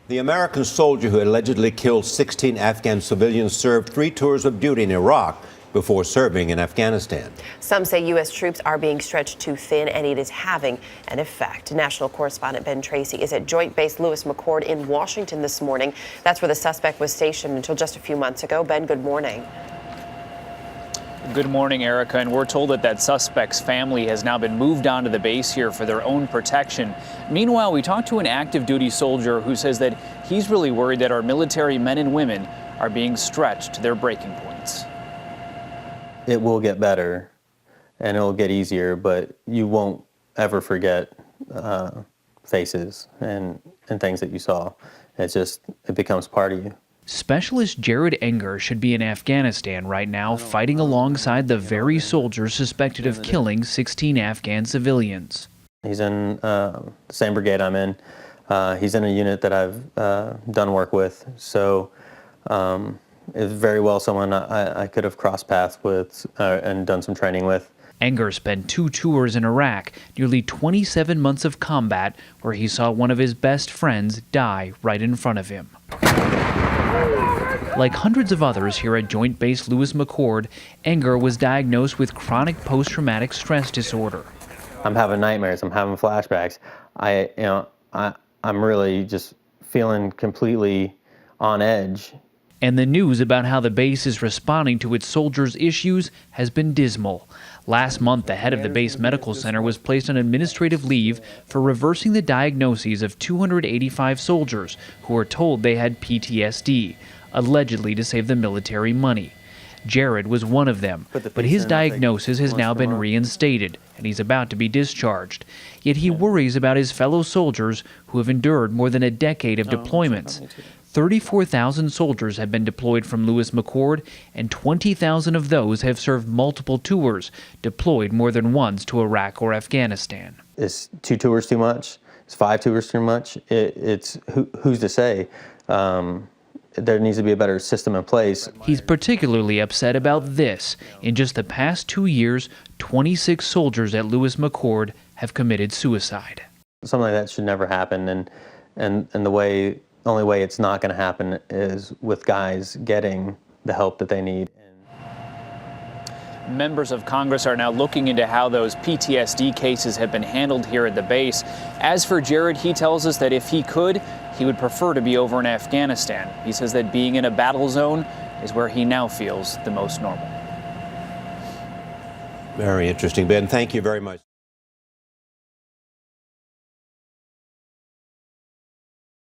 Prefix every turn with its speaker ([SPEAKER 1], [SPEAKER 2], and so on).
[SPEAKER 1] The American soldier who allegedly killed 16 Afghan civilians served 3 tours of duty in Iraq before serving in Afghanistan.
[SPEAKER 2] Some say U.S. troops are being stretched too thin, and it is having an effect. National correspondent Ben Tracy is at Joint Base Lewis-McChord in Washington this morning. That's where the suspect was stationed until just a few months ago. Ben, good morning.
[SPEAKER 3] Good morning, Erica. And we're told that that suspect's family has now been moved onto the base here for their own protection. Meanwhile, we talked to an active duty soldier who says that he's really worried that our military men and women are being stretched to their breaking points.
[SPEAKER 4] It will get better and it'll get easier, but you won't ever forget faces and things that you saw. It becomes part of you.
[SPEAKER 5] Specialist Jared Enger should be in Afghanistan right now, fighting alongside the very soldiers suspected of killing 16 Afghan civilians.
[SPEAKER 4] He's in the same brigade I'm in. He's in a unit that I've done work with, so it's very well someone I could have crossed paths with and done some training with.
[SPEAKER 5] Enger spent 2 tours in Iraq, nearly 27 months of combat, where he saw one of his best friends die right in front of him. Like hundreds of others here at Joint Base Lewis-McChord, Enger was diagnosed with chronic post-traumatic stress disorder.
[SPEAKER 4] I'm having nightmares. I'm having flashbacks. I'm really just feeling completely on edge.
[SPEAKER 5] And the news about how the base is responding to its soldiers' issues has been dismal. Last month, the head of the base medical center was placed on administrative leave for reversing the diagnoses of 285 soldiers who were told they had PTSD, allegedly to save the military money. Jared was one of them, but his diagnosis has now been reinstated, and he's about to be discharged. Yet he worries about his fellow soldiers who have endured more than a decade of deployments. 34,000 soldiers have been deployed from Lewis-McChord, and 20,000 of those have served multiple tours, deployed more than once to Iraq or Afghanistan.
[SPEAKER 4] Is 2 tours too much? Is 5 tours too much? Who's to say? There needs to be a better system in place.
[SPEAKER 5] He's particularly upset about this. In just the past 2 years, 26 soldiers at Lewis-McChord have committed suicide.
[SPEAKER 4] Something like that should never happen, and the only way it's not going to happen is with guys getting the help that they need.
[SPEAKER 3] Members of Congress are now looking into how those PTSD cases have been handled here at the base. As for Jared, he tells us that if he could, he would prefer to be over in Afghanistan. He says that being in a battle zone is where he now feels the most normal.
[SPEAKER 1] Very interesting, Ben. Thank you very much.